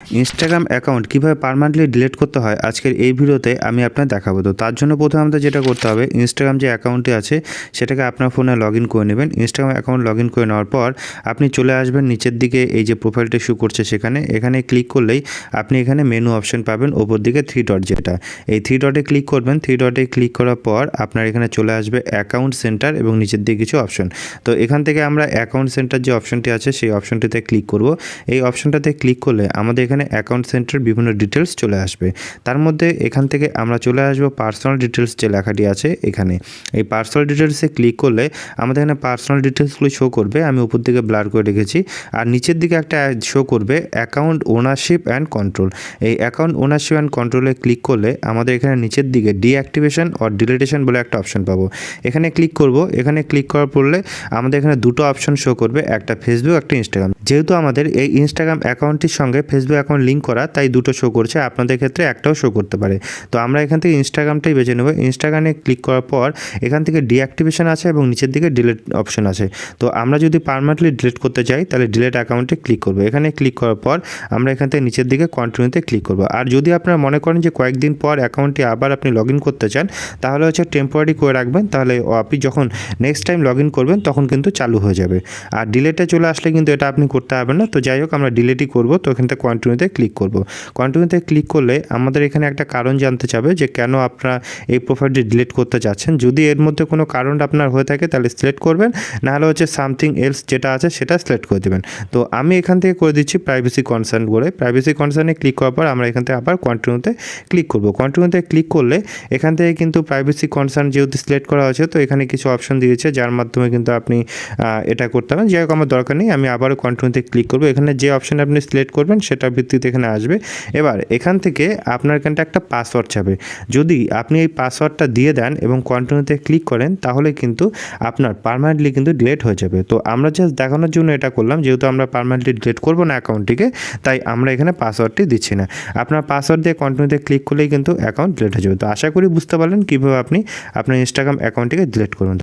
Instagram account কীভাবে permanently delete করতে হয় আজকের এই ভিডিওতে আমি আপনার দেখাবো। তো তার জন্য প্রথমে আমাদের যেটা করতে হবে, ইনস্টাগ্রাম যে অ্যাকাউন্টটি আছে সেটাকে আপনার ফোনে লগ ইন করে নেবেন। ইনস্টাগ্রাম অ্যাকাউন্ট লগ ইন করে নেওয়ার পর আপনি চলে আসবেন নিচের দিকে, এই যে প্রোফাইলটা শো করছে এখানে ক্লিক করলেই আপনি এখানে মেনু অপশন পাবেন ওপর দিকে 3 ডট, যেটা এই 3 ডটে ক্লিক করবেন। 3 ডটে ক্লিক করার পর আপনার এখানে চলে আসবে অ্যাকাউন্ট সেন্টার এবং নিচের দিকে কিছু অপশন। তো এখান থেকে আমরা অ্যাকাউন্ট সেন্টার যে অপশনটি আছে সেই অপশনটিতে ক্লিক করব। এই অপশনটাতে ক্লিক করলে আমাদের এখানে অ্যাকাউন্ট সেন্টার বিভিন্ন ডিটেলস চলে আসবে। তার মধ্যে এখান থেকে আমরা চলে আসবো পার্সোনাল ডিটেলস যে লেখাটি আছে এখানে। এই পার্সোনাল ডিটেলসে ক্লিক করলে আমাদের এখানে পার্সোনাল ডিটেলসগুলো শো করবে, আমি উপর দিকে ব্লার করে রেখেছি। আর নিচের দিকে একটা শো করবে অ্যাকাউন্ট ওনারশিপ অ্যান্ড কন্ট্রোল। এই অ্যাকাউন্ট ওনারশিপ অ্যান্ড কন্ট্রোলে ক্লিক করলে আমাদের এখানে নিচের দিকে ডিঅ্যাক্টিভেশন অর ডিলিটেশন বলে একটা অপশন পাবো। এখানে ক্লিক করব। এখানে ক্লিক করার পড়লে আমাদের এখানে দুটো অপশন শো করবে, একটা ফেসবুক, একটা ইনস্টাগ্রাম। যেহেতু আমাদের এই ইনস্টাগ্রাম অ্যাকাউন্টটির সঙ্গে ফেসবুক অ্যাকাউন্ট লিঙ্ক করা, তাই দুটো শো করছে, আপনাদের ক্ষেত্রে একটাও শো করতে পারে। তো আমরা এখান থেকে ইনস্টাগ্রামটাই বেছে নেব। ইনস্টাগ্রামে ক্লিক করার পর এখান থেকে ডিঅ্যাক্টিভেশন আছে এবং নিচের দিকে ডিলিট অপশন আছে। তো আমরা যদি পার্মানেন্টলি ডিলিট করতে চাই তাহলে ডিলিট অ্যাকাউন্টে ক্লিক করব। এখানে ক্লিক করার পর আমরা এখান থেকে নিচের দিকে কন্টিনিউতে ক্লিক করব। আর যদি আপনারা মনে করেন যে কয়েকদিন পর অ্যাকাউন্টটি আবার আপনি লগ ইন করতে চান, তাহলে হচ্ছে টেম্পোরারি করে রাখবেন, তাহলে আপনি যখন নেক্সট টাইম লগ ইন করবেন তখন কিন্তু চালু হয়ে যাবে। আর ডিলিটে চলে আসলে কিন্তু এটা আপনি করতে পারবেন না। তো যাই হোক, আমরা ডিলিটই করব। তো এখান থেকে কন্টিনিউতে ক্লিক করব। কন্টিনিউতে ক্লিক করলে আমাদের এখানে একটা কারণ জানতে চাবে যে কেন আপনারা এই প্রোফাইলটি ডিলিট করতে চাচ্ছেন। যদি এর মধ্যে কোনো কারণ আপনার হয়ে থাকে তাহলে সিলেক্ট করবেন, নাহলে হচ্ছে সামথিং এলস যেটা আছে সেটা সিলেক্ট করে দেবেন। তো আমি এখান থেকে করে দিচ্ছি প্রাইভেসি কনসার্ন করে। প্রাইভেসি কনসার্নে ক্লিক করার পর আমরা এখান থেকে আবার কন্টিনিউতে ক্লিক করব। কন্টিনিউতে ক্লিক করলে এখান থেকে কিন্তু প্রাইভেসি কনসার্ন যেহেতু সিলেক্ট করা হয়েছে, তো এখানে কিছু অপশন দিয়েছে যার মাধ্যমে কিন্তু আপনি এটা করতে পারেন। যাই হোক, আমার দরকার নেই, আমি আবারও কন্টিনিউতে ক্লিক করব। এখানে যে অপশন আপনি সিলেক্ট করবেন সেটার ভিত্তিতে এখানে আসবে। এবার এখান থেকে আপনার এখানটা একটা পাসওয়ার্ড চাবে। যদি আপনি এই পাসওয়ার্ডটা দিয়ে দেন এবং কন্টিনিউতে ক্লিক করেন তাহলে কিন্তু আপনার পার্মানেন্টলি কিন্তু ডিলিট হয়ে যাবে। তো আমরা জাস্ট দেখানোর জন্য এটা করলাম, যেহেতু আমরা পার্মানেন্টলি ডিলিট করবো না অ্যাকাউন্টটিকে, তাই আমরা এখানে পাসওয়ার্ডটি দিচ্ছি না। আপনার পাসওয়ার্ড দিয়ে কন্টিনিউতে ক্লিক করলেই কিন্তু অ্যাকাউন্ট ডিলিট হয়ে যাবে। তো আশা করি বুঝতে পারলেন কীভাবে আপনি আপনার ইনস্টাগ্রাম অ্যাকাউন্টটিকে ডিলিট করুন।